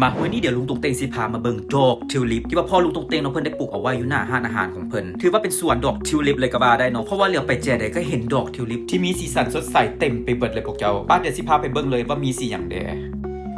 มาวันนี้เดี๋ยวลุงตงเตงสิพามาเบิ่งดอกทิวลิปที่ว่าพ่อลุงตงเตงเนาะเพิ่นได้ปลูกเอาไว้อยู่หน้าร้านอาหารของเพิ่นถือว่าเป็นสวนดอกทิวลิปเลยก็ว่าได้เนาะเพราะว่าเหลียวไปแจใดก็เห็นดอกทิวลิปที่มีสีสันสดใสเต็มไปเบิดเลยพวกเจ้าป้าเดี๋ยวสิพาไปเบิ่งเลยว่ามีสีหยังแด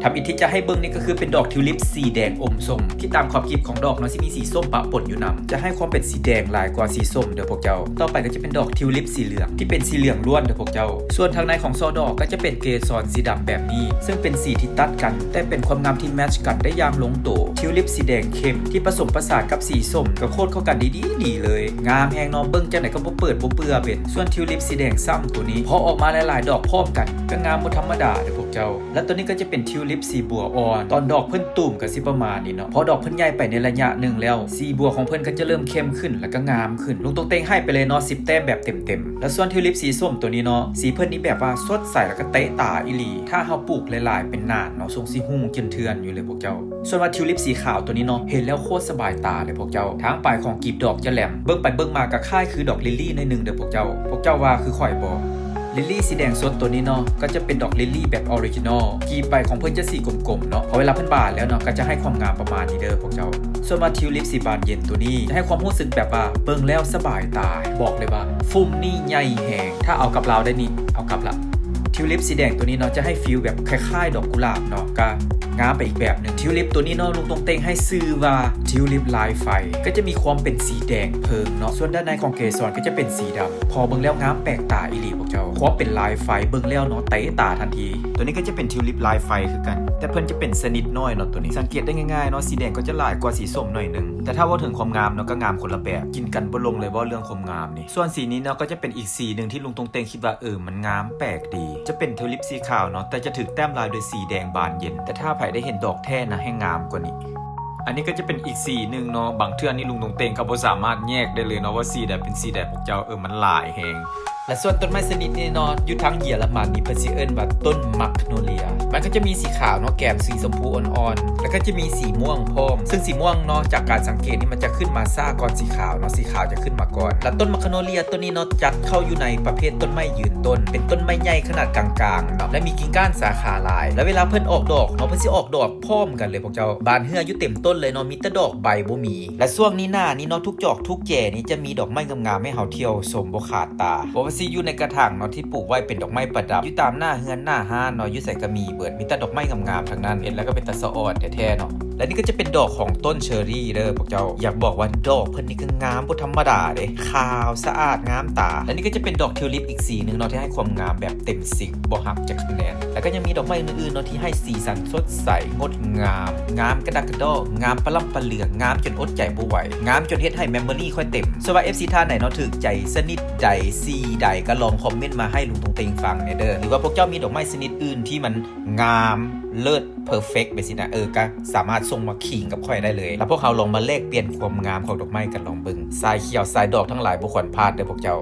ทำอิทธิจะให้เบิ่งนี่ก็คือเป็นดอกทิวลิปสีแดงอมส้มที่ตามขอบกีบของดอกเนาะสิมีสีส้มปะปนอยู่นำจะให้ความเป็นสีแดงหลายกว่าสีส้มเด้อพวกเจ้าต่อไปก็จะเป็นดอกทิวลิปสีเหลืองที่เป็นสีเหลืองล้วนเด้อพวกเจ้าส่วนทางในของซอดอกก็จะเป็นเกสรสีดำแบบนี้ซึ่งเป็นสีที่ตัดกันแต่เป็นความงามที่แมทช์กันได้อย่างลงตัวทิวลิปสีแดงเข้มที่ผสมผสานกับสีส้มก็โคตรเข้ากันดีเลยงามแฮงน้องเบิ่งจังไหนก็บ่เปิดบ่เบื่อเป็นส่วนทิวลิปสีแดงซ้ำตัวนี้พอออกมาหลายๆดอกพร้อมกันก็งามบ่ธรรมดาเด้อพวกเจ้าและตัวนี้ก็จะเป็นทิวลิปสีบัวอ่อนตอนดอกเพิ่นตุ่มก็สิประมาณนี้เนาะพอดอกเพิ่นใหญ่ไปในระยะหนึ่งแล้วสีบัวของเพิ่นก็จะเริ่มเข้มขึ้นแล้วก็งามขึ้นลุงตงเต็งให้ไปเลยเนาะ10 แต้มแบบเต็มๆแล้วส่วนทิวลิปสีส้มตัวนี้เนาะสีเพิ่นนี่แบบว่าสดใสแล้วก็เตะตาอีหลีถ้าเฮาปลูกหลายๆเป็นนานเนาะทรงสีหุ่งเทือนๆอยู่เลยพวกเจ้าส่วนว่าทิวลิปสีขาวตัวนี้เนาะเห็นแล้วโคตรสบายตาเลยพวกเจ้าทางปลายของกีบดอกจะแหลมเบิ่งไปเบิ่งมาก็คล้ายคือดอกลิลลี่ในหนึ่งเด้อพวกเจ้าว่าคือข่อยบ่ลิลลี่สีแดงสดตัวนี้เนาะก็จะเป็นดอกลิลลี่แบบออริจินอลกีบใบของเพิ่นจะสีกลมๆเนาะพอเวลาเพิ่นบานแล้วเนาะก็จะให้ความงามประมาณนี้เด้อพวกเจ้าส่วนมาทิวลิปสีบานเย็นตัวนี้จะให้ความรู้สึกแบบว่าเบิ่งแล้วสบายตาบอกเลยว่าฟุ้มนี่ใหญ่แหงถ้าเอากับเราได้นี่เอากับละทิวลิปสีแดงตัวนี้เนาะจะให้ฟีลแบบคล้ายๆดอกกุหลาบเนาะก็งามไปอีกแบบหนึ่งทิวลิปตัวนี้เนาะลุงตงเต็งให้ชื่อว่าทิวลิปลายไฟก็จะมีความเป็นสีแดงเพิงเนาะส่วนด้านในของเกสรก็จะเป็นสีดำพอเบิ่งแล้วงามแปลกตาอีหลีพวกเจ้าความเป็นลายไฟเบิ่งแล้วเนาะเตะตาทันทีตัวนี้ก็จะเป็นทิวลิปลายไฟคือกันแต่เพิ่นจะเป็นสนิทน้อยเนาะตัวนี้สังเกตได้ง่ายๆเนาะสีแดงก็จะหลายกว่าสีส้มหน่อยนึงแต่ถ้าว่าถึงความงามเนาะก็งามคนละแบบกินกันบ่ลงเลยว่าเรื่องความงามนี่ส่วนสีนี้เนาะก็จะเป็นอีกสีนึงที่ลุงตงเต็งคิดว่ามันงามแปลกดีจะเป็นทิวลิปสีขาวเนาะแต่จะถูกแต้มลายโดยสีแดงบานเย็นแต่ถ้าใครได้เห็นดอกแท้นะให้งามกว่านี้อันนี้ก็จะเป็นอีกสีนึงเนาะบางเทื่อนี่ลุงตงเต็งเขาบ่สามารถแยกได้เลยเนาะว่าสีใดเป็นสีใดพวกเจ้ามันหลายแฮงและส่วนต้นไม้ชนิดนี้เนาะอยู่ทางเยอรมันนี่เพิ่นสิเอิ้นว่าต้นมักโนเลียมันก็จะมีสีขาวเนาะแก้มสีชมพูอ่อนๆแล้วก็จะมีสีม่วงพร้อมซึ่งสีม่วงเนาะจากการสังเกตนี่มันจะขึ้นมาซ่าก่อนสีขาวเนาะสีขาวจะขึ้นมาก่อนและต้นมักโนเลียต้นนี้เนาะจัดเข้าอยู่ในประเภทต้นไม้ยืนต้นเป็นต้นไม้ใหญ่ขนาดกลางๆเนาะและมีกิ่งก้านสาขาหลายแล้วเวลาเพิ่นออกดอกเนาะเพิ่นสิออกดอกพร้อมกันเลยพวกเจ้าบานเหืออยู่เต็มต้นเลยเนาะมีแต่ดอกใบบ่มีและช่วงนี้หน้านี่เนาะทุกจอกทุกแก่นี่จะมีดอกไม้งามๆให้เฮาเที่ยวชมบ่ขาดตาบ่ว่าสิอยู่ในกระถางเนาะที่ปลูกไว้เป็นดอกไม้ประดับอยู่ตามหน้าเฮือนหน้าห้านเนาะอยู่ใส่กระมีเบิดมีแต่ดอกไม้งามๆทั้งนั้นเห็นแล้วก็เป็นตาสะออดแท้ๆเนาะและนี่ก็จะเป็นดอกของต้นเชอร์รี่เด้อพวกเจ้าอยากบอกว่าดอกเพิ่นนี่ก็งามบ่ธรรมดาเด้ขาวสะอาดงามตาและนี่ก็จะเป็นดอกทิวลิปอีกสีนึงเนาะที่ให้ความงามแบบเต็ม10บ่หักจากคะแนนแล้วก็ยังมีดอกไม้อื่นๆเนาะที่ให้สีสันสดใสงดงามงามกระดักกระดองามปะล่ำปะเหลืองงามจนอดใจบ่ไหวงามจนเฮ็ดให้เมมโมรี่ค่อยเต็มสว่า FC ท่านไหนเนาะถูกใจสนิทใดสีใดก็ลองคอมเมนต์มาให้ลุงตงเต็งฟังเด้อหรือว่าพวกเจ้ามีดอกไม้ชนิดอื่นที่มันงามเลิศเพอร์เฟกต์ไปสินะก็สามารถส่งมาขิงกับข่อยได้เลยแล้วพวกเขาลองมาแลกเปลี่ยนความงามของดอกไม้กันลองเบิ่งสายเขียวสายดอกทั้งหลายบ่ควรพลาดเด้อพวกเจ้า